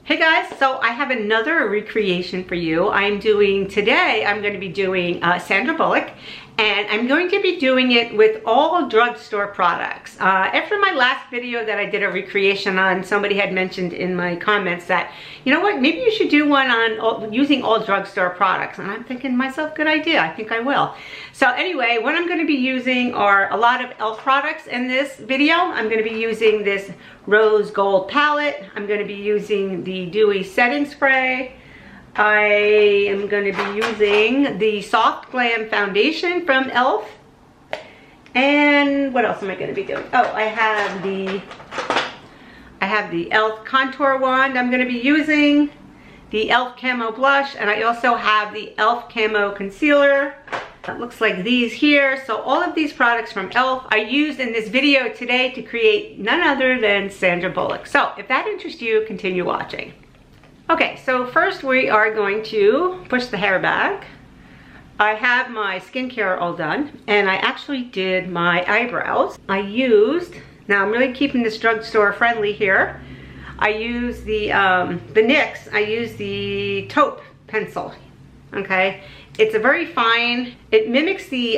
Hey guys, so I have another recreation for you. I'm going to be doing Sandra Bullock, and I'm going to be doing it with all drugstore products. After my last video that I did a recreation on, somebody had mentioned in my comments that, you know what, maybe you should do one on using all drugstore products. And I'm thinking to myself, good idea, I think I will. So anyway, what I'm going to be using are a lot of e.l.f. products in this video. I'm going to be using this rose gold palette. I'm going to be using the dewy setting spray. I am going to be using the soft glam foundation from e.l.f. And what else am I going to be doing? Oh, I have the e.l.f. contour wand I'm going to be using, the e.l.f. camo blush, and I also have the e.l.f. camo concealer. It looks like these here. So all of these products from e.l.f. I used in this video today to create none other than Sandra Bullock. So if that interests you, continue watching. Okay, so first we are going to push the hair back. I have my skincare all done, and I actually did my eyebrows. Now I'm really keeping this drugstore friendly here. I use the NYX, I use the taupe pencil, okay? It's a very fine, it mimics the,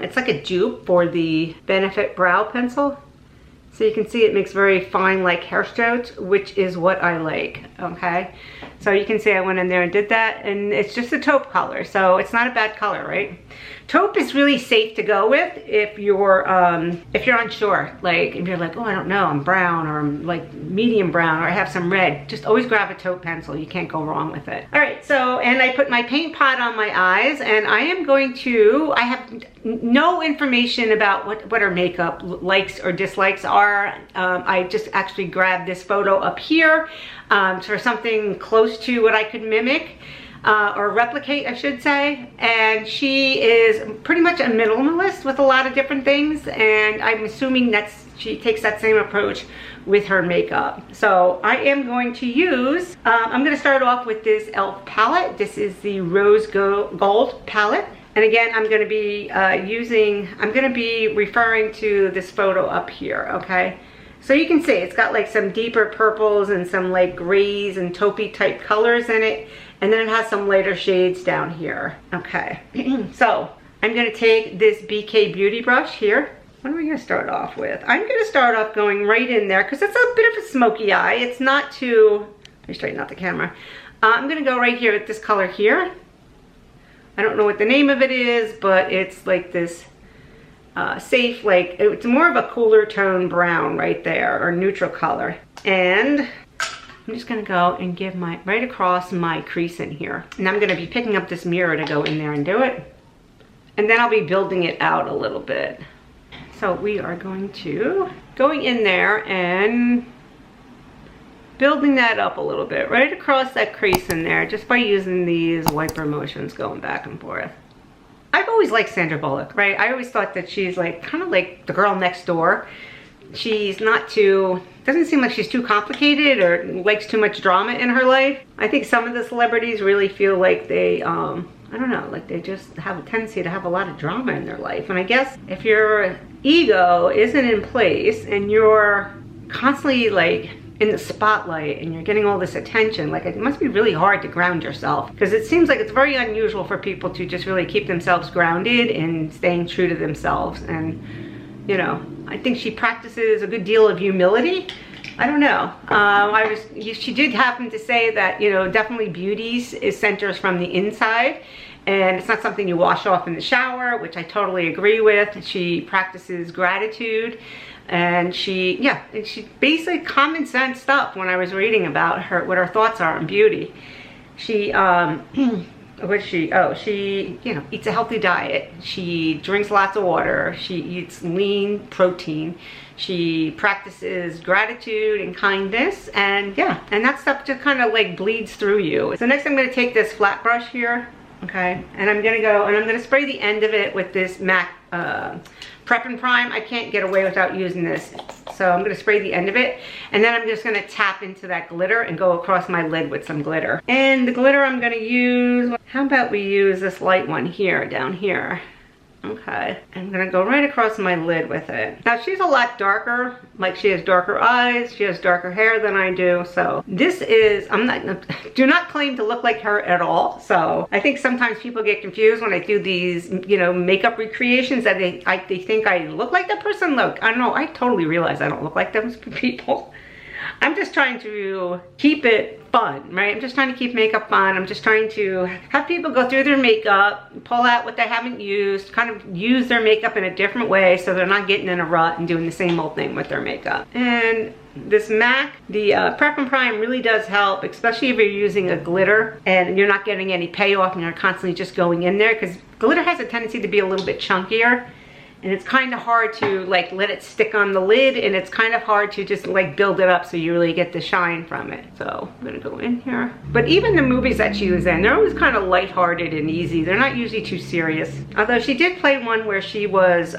it's like a dupe for the Benefit Brow Pencil. So you can see it makes very fine like hair strokes, which is what I like, okay? So you can see I went in there and did that, and it's just a taupe color, so it's not a bad color, right? Taupe is really safe to go with if you're unsure, like if you're like, oh, I don't know, I'm brown, or I'm like medium brown, or I have some red. Just always grab a taupe pencil, you can't go wrong with it. All right, so, and I put my paint pot on my eyes, and I have no information about what her makeup likes or dislikes are. I just actually grabbed this photo up here for something close to what I could mimic. Or replicate, I should say. And she is pretty much a minimalist with a lot of different things, and I'm assuming she takes that same approach with her makeup. So I am going to use, I'm going to start off with this e.l.f. palette. This is the Rose Gold palette. And again, I'm going to be referring to this photo up here, okay? So you can see it's got like some deeper purples and some like grays and taupey type colors in it. And then it has some lighter shades down here. Okay, so I'm gonna take this BK Beauty brush here. What are we gonna start off with? I'm gonna start off going right in there because it's a bit of a smoky eye. It's not too, let me straighten out the camera. I'm gonna go right here with this color here. I don't know what the name of it is, but it's like this safe, like it's more of a cooler tone brown right there, or neutral color. And I'm just gonna go and give right across my crease in here. And I'm gonna be picking up this mirror to go in there and do it. And then I'll be building it out a little bit. So we are going in there and building that up a little bit, right across that crease in there, just by using these wiper motions going back and forth. I've always liked Sandra Bullock, right? I always thought that she's like, kind of like the girl next door. She's not too, doesn't seem like she's too complicated or likes too much drama in her life. I think some of the celebrities really feel like they, I don't know, like they just have a tendency to have a lot of drama in their life. And I guess if your ego isn't in place and you're constantly like in the spotlight and you're getting all this attention, like it must be really hard to ground yourself, because it seems like it's very unusual for people to just really keep themselves grounded and staying true to themselves. And you know, I think she practices a good deal of humility. I don't know. She did happen to say that, you know, definitely beauty centers from the inside, and it's not something you wash off in the shower, which I totally agree with. She practices gratitude, and she basically common sense stuff. When I was reading about her, what her thoughts are on beauty, she she you know, eats a healthy diet. She drinks lots of water. She eats lean protein. She practices gratitude and kindness, and yeah, and that stuff just kind of like bleeds through you. So next I'm going to take this flat brush here, okay, and I'm going to spray the end of it with this MAC Prep and Prime. I can't get away without using this. So I'm going to spray the end of it, and then I'm just going to tap into that glitter and go across my lid with some glitter. And the glitter I'm going to use, how about we use this light one here, down here. Okay, I'm gonna go right across my lid with it. Now she's a lot darker, like she has darker eyes, she has darker hair than I do, so this is, do not claim to look like her at all. So I think sometimes people get confused when I do these, you know, makeup recreations that they think I look like that person. Look, I don't know, I totally realize I don't look like those people. I'm just trying to keep it fun, right? I'm just trying to keep makeup fun. I'm just trying to have people go through their makeup, pull out what they haven't used, kind of use their makeup in a different way so they're not getting in a rut and doing the same old thing with their makeup. And this MAC, the Prep and Prime really does help, especially if you're using a glitter and you're not getting any payoff and you're constantly just going in there, because glitter has a tendency to be a little bit chunkier. And it's kind of hard to like let it stick on the lid, and it's kind of hard to just like build it up so you really get the shine from it. So I'm gonna go in here. But even the movies that she was in, they're always kind of lighthearted and easy. They're not usually too serious. Although she did play one where she was,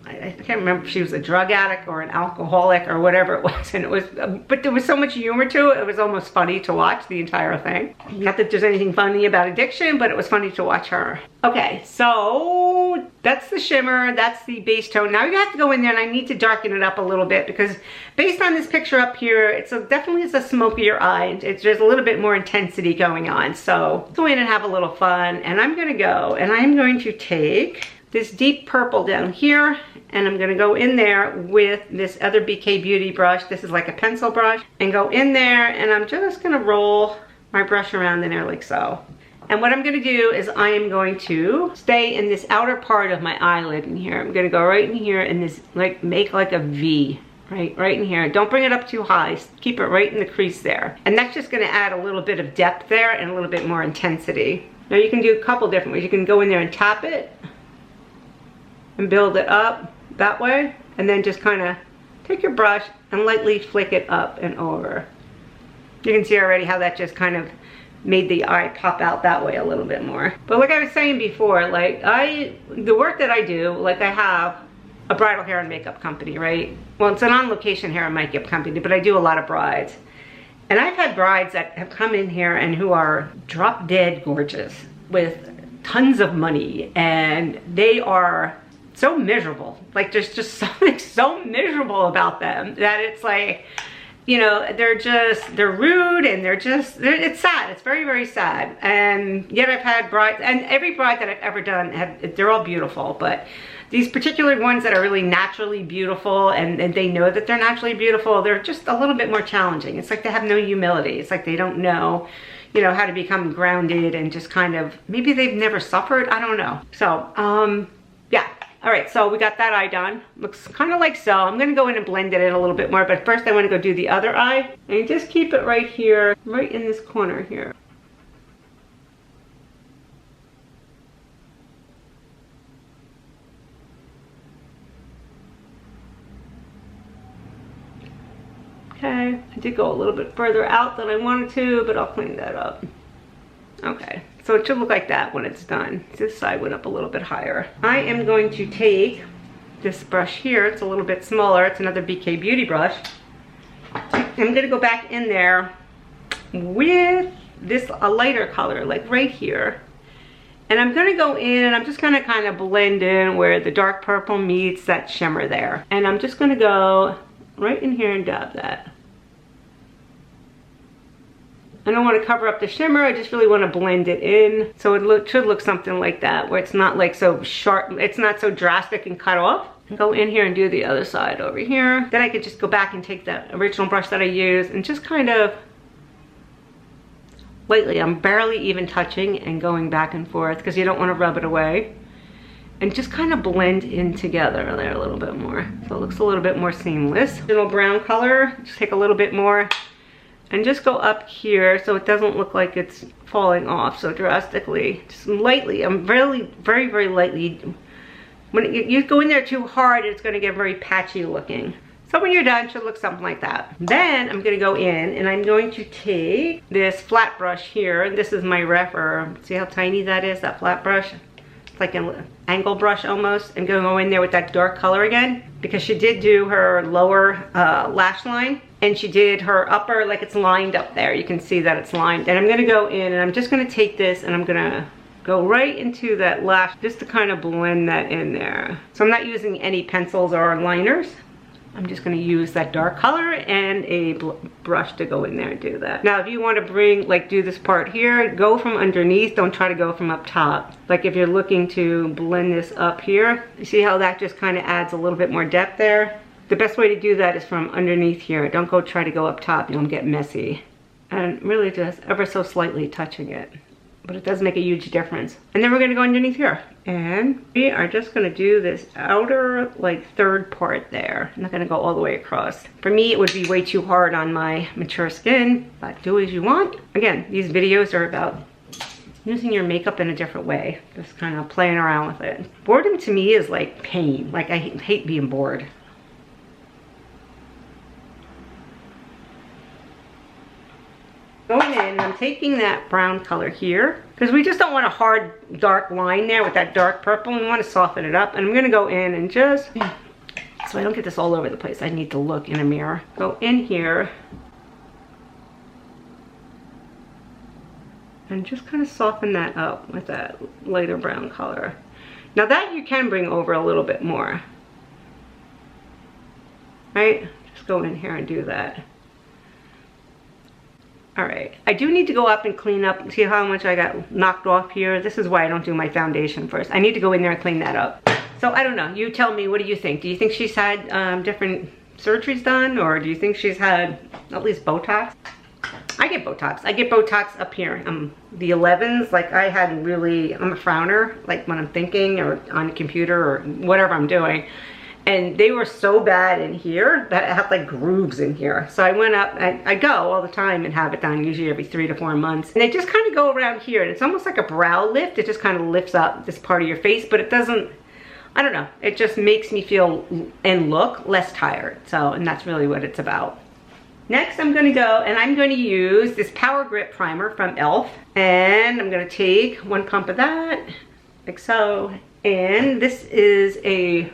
I can't remember if she was a drug addict or an alcoholic or whatever it was, and it was, but there was so much humor to it, it was almost funny to watch the entire thing. Not that there's anything funny about addiction, but it was funny to watch her. Okay, so that's the shimmer, that's the base tone. Now you have to go in there, and I need to darken it up a little bit because based on this picture up here, it's definitely a smokier eye. There's a little bit more intensity going on. So go in and have a little fun, and I'm gonna go, and I'm going to take this deep purple down here, and I'm gonna go in there with this other BK Beauty brush. This is like a pencil brush, and go in there, and I'm just gonna roll my brush around in there like so. And what I'm gonna do is I am going to stay in this outer part of my eyelid in here. I'm gonna go right in here and this, like, make like a V, right in here. Don't bring it up too high, keep it right in the crease there. And that's just gonna add a little bit of depth there and a little bit more intensity. Now you can do a couple different ways. You can go in there and tap it and build it up that way, and then just kind of take your brush and lightly flick it up and over. You can see already how that just kind of made the eye pop out that way a little bit more. But like I was saying before, like the work that I do, like I have a bridal hair and makeup company, right? Well, it's an on-location hair and makeup company, but I do a lot of brides. And I've had brides that have come in here and who are drop dead gorgeous with tons of money, and they are so miserable. Like there's just something so miserable about them that it's like, you know, they're rude, and it's sad. It's very, very sad. And yet I've had brides, and every bride that I've ever done, they're all beautiful, but these particular ones that are really naturally beautiful and they know that they're naturally beautiful, they're just a little bit more challenging. It's like they have no humility. It's like they don't know, you know, how to become grounded and just kind of, maybe they've never suffered, I don't know. So, yeah. All right, so we got that eye done. Looks kind of like so. I'm gonna go in and blend it in a little bit more, but first I wanna go do the other eye. And just keep it right here, right in this corner here. Okay, I did go a little bit further out than I wanted to, but I'll clean that up. Okay, so it should look like that when it's done. This side went up a little bit higher. I am going to take this brush here. It's a little bit smaller. It's another BK Beauty brush. I'm gonna go back in there with this, a lighter color, like right here. And I'm gonna go in and I'm just gonna kind of blend in where the dark purple meets that shimmer there. And I'm just gonna go right in here and dab that. I don't want to cover up the shimmer, I just really want to blend it in. So it should look something like that, where it's not like so sharp, it's not so drastic and cut off. Go in here and do the other side over here. Then I could just go back and take that original brush that I used and just kind of lightly, I'm barely even touching and going back and forth because you don't want to rub it away. And just kind of blend in together there a little bit more. So it looks a little bit more seamless. Little brown color, just take a little bit more and just go up here so it doesn't look like it's falling off so drastically. Just lightly, I'm very, very, very lightly. When you go in there too hard, it's gonna get very patchy looking. So when you're done, it should look something like that. Then I'm gonna go in and I'm going to take this flat brush here. This is my refer. See how tiny that is, that flat brush? It's like an angle brush almost. And go in there with that dark color again, because she did do her lower lash line and she did her upper, like it's lined up there. You can see that it's lined. And I'm gonna go in and I'm just gonna take this and I'm gonna go right into that lash just to kind of blend that in there. So I'm not using any pencils or liners. I'm just going to use that dark color and a brush to go in there and do that. Now, if you want to do this part here, go from underneath. Don't try to go from up top. Like if you're looking to blend this up here, you see how that just kind of adds a little bit more depth there? The best way to do that is from underneath here. Don't go try to go up top. You'll get messy. And really just ever so slightly touching it. But it does make a huge difference. And then we're going to go underneath here. And we are just going to do this outer, like, third part there. I'm not going to go all the way across. For me, it would be way too hard on my mature skin, but do as you want. Again, these videos are about using your makeup in a different way. Just kind of playing around with it. Boredom to me is like pain. Like, I hate being bored. Going in, I'm taking that brown color here because we just don't want a hard dark line there with that dark purple. We want to soften it up, and I'm going to go in and just, so I don't get this all over the place, I need to look in a mirror. Go in here and just kind of soften that up with that lighter brown color. Now that you can bring over a little bit more, right? Just go in here and do that. All right, I do need to go up and clean up. See how much I got knocked off here? This is why I don't do my foundation first. I need to go in there and clean that up. So I don't know, you tell me, what do you think? Do you think she's had different surgeries done, or do you think she's had at least Botox? I get Botox. I get Botox up here. The 11s, like I hadn't really, I'm a frowner, like when I'm thinking or on a computer or whatever I'm doing. And they were so bad in here that I have like grooves in here. So I went up, I go all the time and have it done, usually every 3 to 4 months. And they just kind of go around here, and it's almost like a brow lift. It just kind of lifts up this part of your face, but it doesn't, I don't know. It just makes me feel and look less tired. So, and that's really what it's about. Next, I'm gonna go and I'm gonna use this Power Grip Primer from e.l.f. And I'm gonna take 1 pump of that, like so. And this is a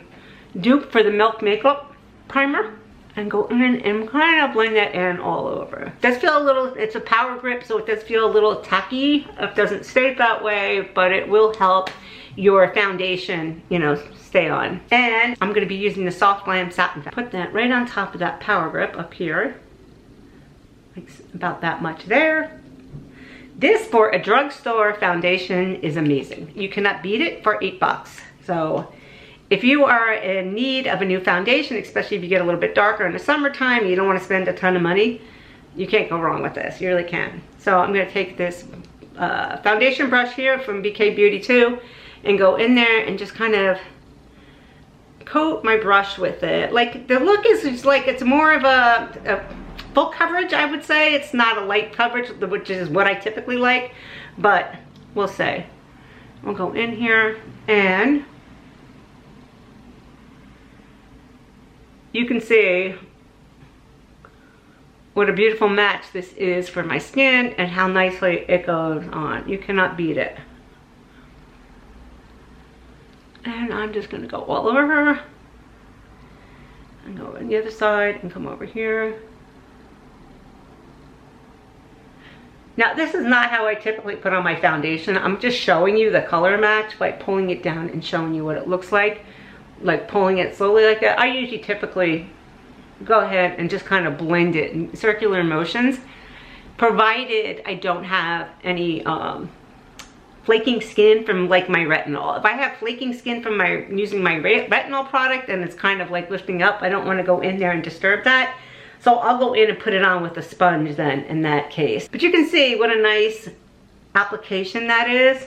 dupe for the Milk Makeup Primer, and go in and kind of blend that in all over. It does feel a little, it's a power grip, so it does feel a little tacky. It doesn't stay that way, but it will help your foundation, you know, stay on. And I'm gonna be using the Soft Glam Satin. Put that right on top of that power grip up here. Like about that much there. This for a drugstore foundation is amazing. You cannot beat it for $8. So if you are in need of a new foundation, especially if you get a little bit darker in the summertime, you don't want to spend a ton of money, you can't go wrong with this. You really can. So I'm going to take this foundation brush here from BK Beauty 2 and go in there and just kind of coat my brush with it. Like the look is just like, it's more of a full coverage, I would say. It's not a light coverage, which is what I typically like, but we'll say. I'll go in here and you can see what a beautiful match this is for my skin and how nicely it goes on. You cannot beat it. And I'm just gonna go all over her and go on the other side and come over here. Now this is not how I typically put on my foundation. I'm just showing you the color match by pulling it down and showing you what it looks like pulling it slowly like that. I usually typically go ahead and just kind of blend it in circular motions, provided I don't have any flaking skin from like my retinol. If I have flaking skin from using my retinol product and it's kind of like lifting up, I don't want to go in there and disturb that. So I'll go in and put it on with a sponge then in that case. But you can see what a nice application that is.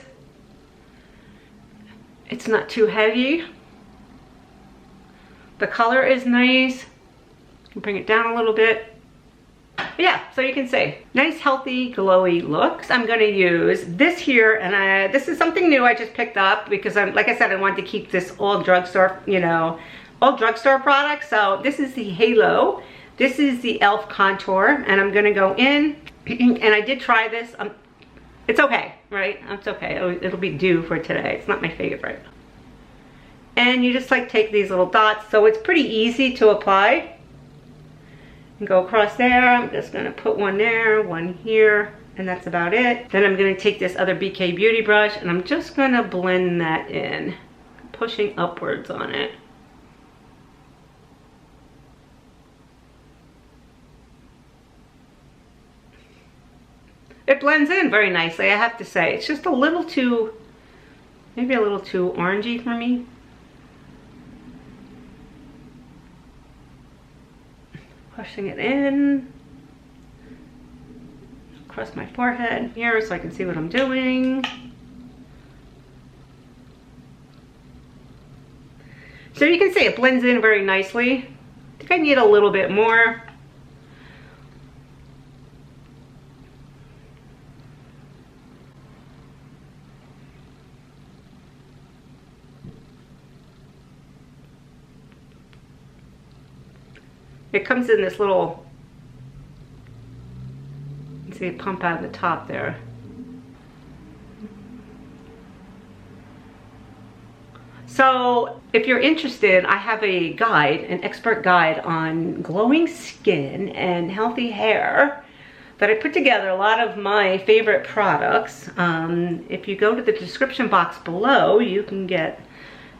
It's not too heavy. The color is nice. You can bring it down a little bit. But yeah, so you can see, nice, healthy, glowy looks. I'm gonna use this here, and this is something new I just picked up because like I said, I wanted to keep this all drugstore, you know, all drugstore products. So this is the Halo. This is the e.l.f. contour, and I'm gonna go in, and I did try this. It's okay, right? It's okay. It'll be due for today. It's not my favorite. And you just like take these little dots, so it's pretty easy to apply. And go across there. I'm just gonna put one there, one here. And that's about it. Then I'm gonna take this other BK Beauty brush and I'm just gonna blend that in, pushing upwards on it. It blends in very nicely, I have to say. It's just a little too, maybe a little too orangey for me. Pushing it in. Across my forehead here so I can see what I'm doing. So you can see it blends in very nicely. I think I need a little bit more. It comes in this little, you can see it pump out of the top there. So if you're interested, I have a guide, an expert guide on glowing skin and healthy hair that I put together, a lot of my favorite products. If you go to the description box below, you can get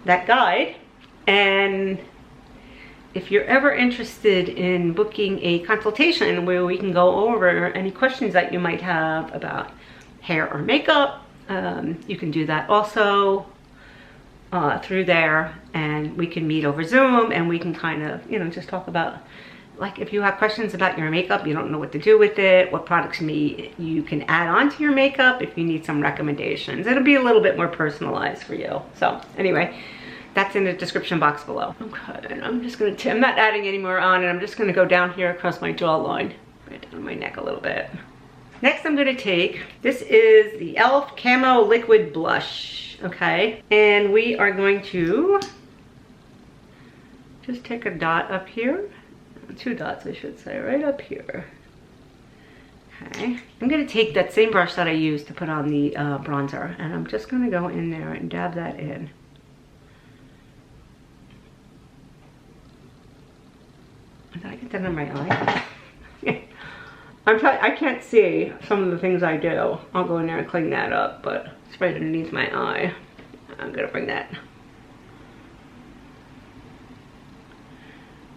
that guide. And if you're ever interested in booking a consultation where we can go over any questions that you might have about hair or makeup, you can do that also through there, and we can meet over Zoom and we can kind of, you know, just talk about, like, if you have questions about your makeup, you don't know what to do with it, what products you can add on to your makeup, if you need some recommendations. It'll be a little bit more personalized for you. So anyway, that's in the description box below. Okay, and I'm just gonna, I'm not adding any more on, and I'm just gonna go down here across my jawline, right down my neck a little bit. Next I'm gonna take, this is the e.l.f. Camo Liquid Blush, okay? And we are going to just take a dot up here, 2 dots I should say, right up here. Okay, I'm gonna take that same brush that I used to put on the bronzer, and I'm just gonna go in there and dab that in. Did I get that on my eye? I can't see some of the things I do. I'll go in there and clean that up, but it's right underneath my eye. I'm gonna bring that.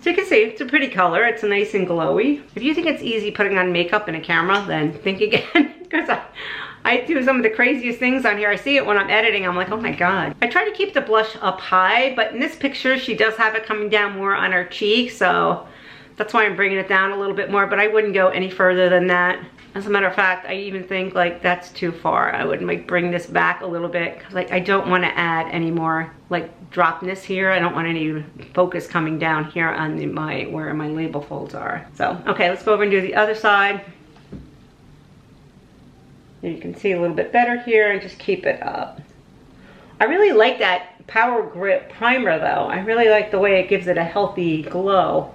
So you can see it's a pretty color. It's nice and glowy. If you think it's easy putting on makeup in a camera, then think again, because I do some of the craziest things on here. I see it when I'm editing. I'm like, oh my God. I try to keep the blush up high, but in this picture, she does have it coming down more on her cheek, so that's why I'm bringing it down a little bit more, but I wouldn't go any further than that. As a matter of fact, I even think like that's too far. I would like bring this back a little bit, because like I don't want to add any more like dropness here. I don't want any focus coming down here on where my label folds are. So, okay, let's go over and do the other side. And you can see a little bit better here, and just keep it up. I really like that Power Grip primer though. I really like the way it gives it a healthy glow.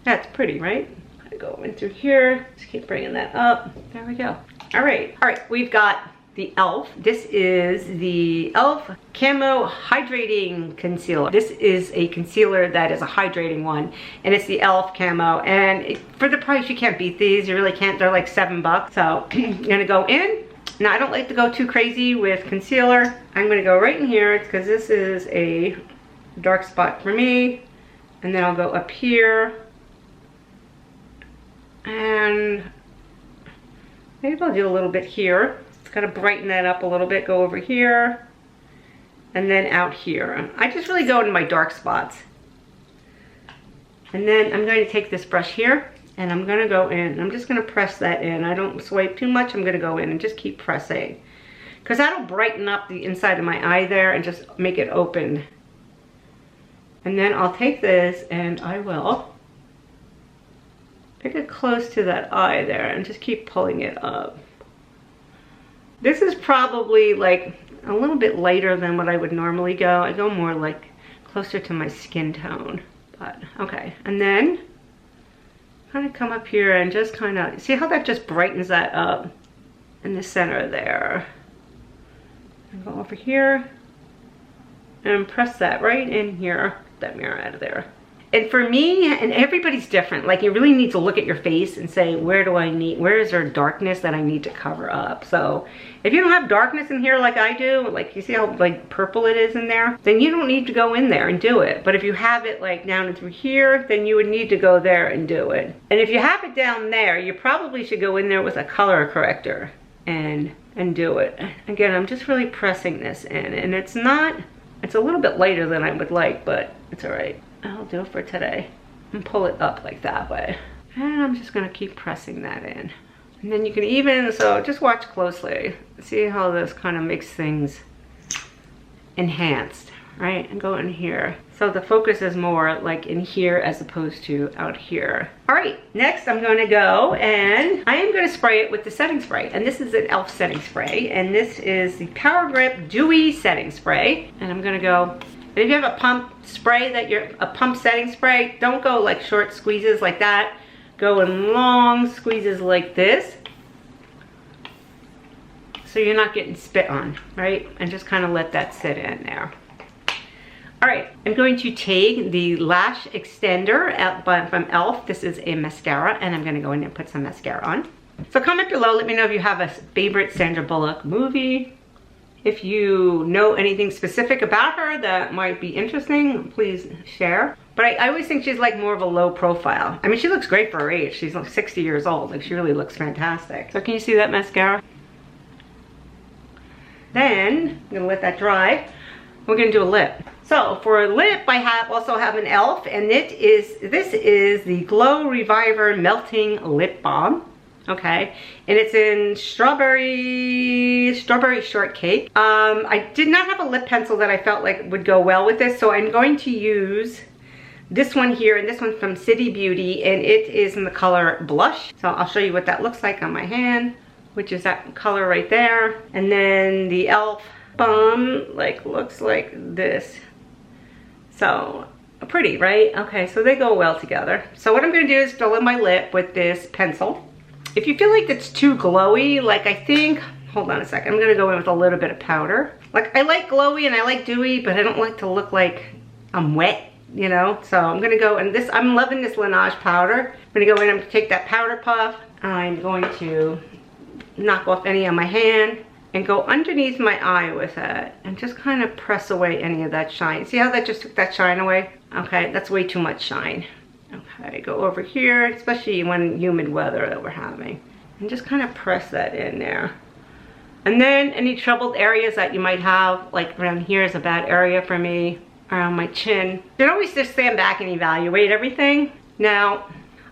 That's pretty, right? I go in through here, just keep bringing that up. There we go. All right, we've got the e.l.f. This is the e.l.f. Camo Hydrating Concealer. This is a concealer that is a hydrating one, and it's the e.l.f. Camo. And for the price, you can't beat these. You really can't. They're like $7. So I'm gonna go in. Now, I don't like to go too crazy with concealer. I'm gonna go right in here because this is a dark spot for me. And then I'll go up here. And maybe I'll do a little bit here. It's gotta brighten that up a little bit. Go over here and then out here. I just really go into my dark spots. And then I'm going to take this brush here and I'm gonna go in. I'm just gonna press that in. I don't swipe too much. I'm gonna go in and just keep pressing, because that'll brighten up the inside of my eye there and just make it open. And then I'll take this and I will pick it close to that eye there and just keep pulling it up. This is probably like a little bit lighter than what I would normally go. I go more like closer to my skin tone, but okay. And then kind of come up here and just kind of, see how that just brightens that up in the center there. And go over here and press that right in here, that mirror out of there. And for me, and everybody's different, like you really need to look at your face and say, where is there darkness that I need to cover up? So if you don't have darkness in here like I do, like you see how like purple it is in there, then you don't need to go in there and do it. But if you have it like down and through here, then you would need to go there and do it. And if you have it down there, you probably should go in there with a color corrector and do it. Again, I'm just really pressing this in, and it's a little bit lighter than I would like, but it's all right. I'll do it for today and pull it up like that way. And I'm just gonna keep pressing that in. And then you can even, so just watch closely. See how this kind of makes things enhanced, right? And go in here. So the focus is more like in here as opposed to out here. All right, next I'm gonna go and I am gonna spray it with the setting spray. And this is an e.l.f. setting spray. And this is the Power Grip Dewy Setting Spray. And I'm gonna go, and if you have a pump spray a pump setting spray, don't go like short squeezes like that. Go in long squeezes like this. So you're not getting spit on, right? And just kind of let that sit in there. All right, I'm going to take the lash extender from e.l.f. This is a mascara, and I'm gonna go in and put some mascara on. So comment below, let me know if you have a favorite Sandra Bullock movie. If you know anything specific about her that might be interesting, please share. But I always think she's like more of a low profile. I mean, she looks great for her age. She's like 60 years old. Like, she really looks fantastic. So can you see that mascara? Then, I'm gonna let that dry. We're gonna do a lip. So for a lip, I also have an e.l.f. and this is the Glow Reviver Melting Lip Balm. Okay, and it's in strawberry shortcake. I did not have a lip pencil that I felt like would go well with this, so I'm going to use this one here, and this one's from City Beauty, and it is in the color Blush. So I'll show you what that looks like on my hand, which is that color right there. And then the e.l.f. balm looks like this. So pretty, right? Okay, so they go well together. So what I'm gonna do is fill in my lip with this pencil. If you feel like it's too glowy, like I think, hold on a second, I'm gonna go in with a little bit of powder. Like, I like glowy and I like dewy, but I don't like to look like I'm wet, you know? So I'm gonna go, and this, I'm loving this Laneige powder. I'm gonna go in, I'm gonna take that powder puff. I'm going to knock off any on my hand and go underneath my eye with it and just kind of press away any of that shine. See how that just took that shine away? Okay, that's way too much shine. Okay, go over here, especially when humid weather that we're having. And just kind of press that in there. And then any troubled areas that you might have, like around here is a bad area for me, around my chin. You can always just stand back and evaluate everything. Now,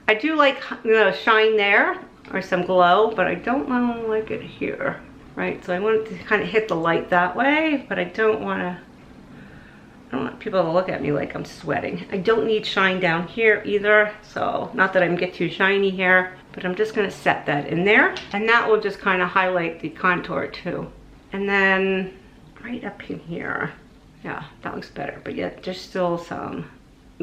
I do like the shine there, or some glow, but I don't like it here, right? So I want it to kind of hit the light that way, but I don't want people to look at me like I'm sweating. I don't need shine down here either, so not that I can get too shiny here, but I'm just gonna set that in there, and that will just kind of highlight the contour too. And then right up in here, yeah, that looks better, but yet there's still some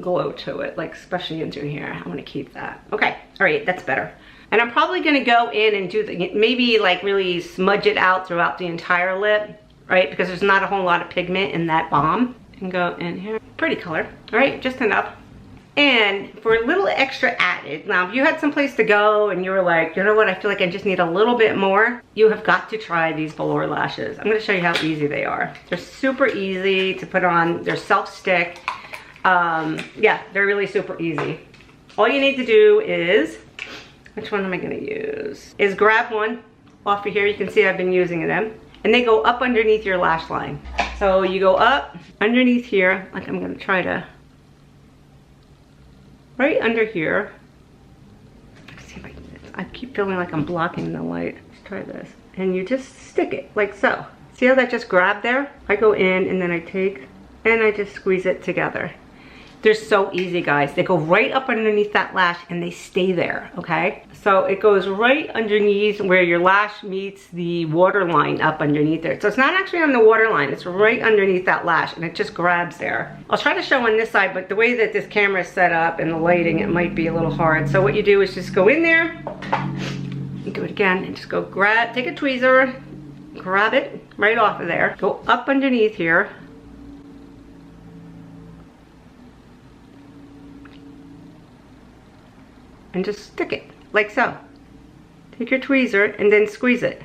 glow to it, like especially into here. I want to keep that. Okay, all right, that's better. And I'm probably gonna go in and do maybe like really smudge it out throughout the entire lip, right? Because there's not a whole lot of pigment in that balm. And go in here, pretty color, all right, just enough. And for a little extra added, now if you had someplace to go and you were like, you know what, I feel like I just need a little bit more, you have got to try these velour lashes. I'm gonna show you how easy they are. They're super easy to put on, they're self-stick. Yeah, they're really super easy. All you need to do is, which one am I gonna use? Is grab one off of here, you can see I've been using them. And they go up underneath your lash line. So you go up underneath here, like I'm gonna try to, right under here. Let's see if I keep feeling like I'm blocking the light. Let's try this. And you just stick it like so. See how that just grabbed there? I go in and then I take and I just squeeze it together. They're so easy, guys. They go right up underneath that lash and they stay there, okay? So it goes right underneath where your lash meets the waterline up underneath there. So it's not actually on the waterline, it's right underneath that lash and it just grabs there. I'll try to show on this side, but the way that this camera is set up and the lighting, it might be a little hard. So what you do is just go in there, you do it again, and just go grab, take a tweezer, grab it right off of there, go up underneath here, and just stick it like so. Take your tweezer and then squeeze it.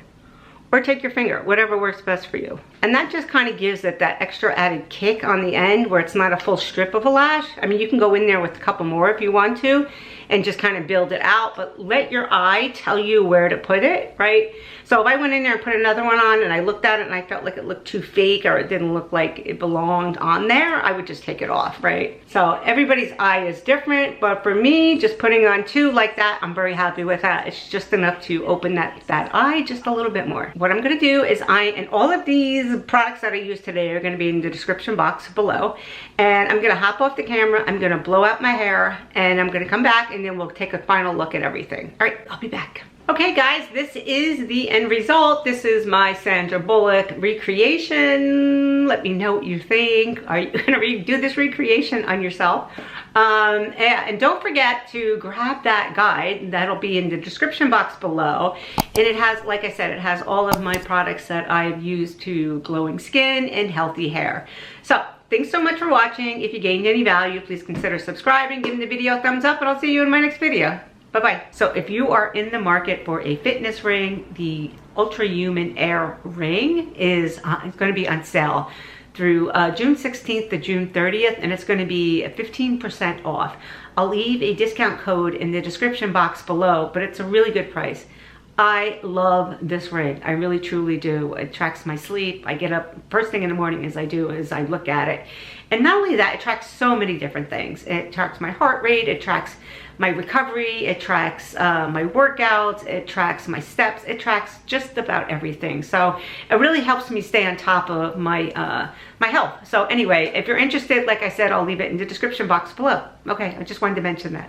Or take your finger, whatever works best for you. And that just kind of gives it that extra added kick on the end where it's not a full strip of a lash. I mean, you can go in there with a couple more if you want to and just kind of build it out, but let your eye tell you where to put it, right? So if I went in there and put another one on and I looked at it and I felt like it looked too fake or it didn't look like it belonged on there, I would just take it off, right? So everybody's eye is different, but for me, just putting on 2 like that, I'm very happy with that. It's just enough to open that eye just a little bit more. What I'm gonna do is and all of these products that I use today are gonna be in the description box below. And I'm gonna hop off the camera, I'm gonna blow out my hair, and I'm gonna come back and then we'll take a final look at everything. All right, I'll be back. Okay guys, this is the end result. This is my Sandra Bullock recreation. Let me know what you think. Are you gonna do this recreation on yourself? And don't forget to grab that guide. That'll be in the description box below. And it has, like I said, it has all of my products that I've used to glowing skin and healthy hair. So thanks so much for watching. If you gained any value, please consider subscribing, giving the video a thumbs up, and I'll see you in my next video. Bye-bye. So if you are in the market for a fitness ring, the Ultra Human Air ring is it's going to be on sale through June 16th to June 30th, and it's going to be 15% off. I'll leave a discount code in the description box below, but it's a really good price. I love this ring. I really truly do. It tracks my sleep. I get up first thing in the morning as I look at it. And not only that, it tracks so many different things. It tracks my heart rate, it tracks my recovery, it tracks my workouts, it tracks my steps, it tracks just about everything. So it really helps me stay on top of my my health. So anyway, if you're interested, like I said, I'll leave it in the description box below. Okay, I just wanted to mention that.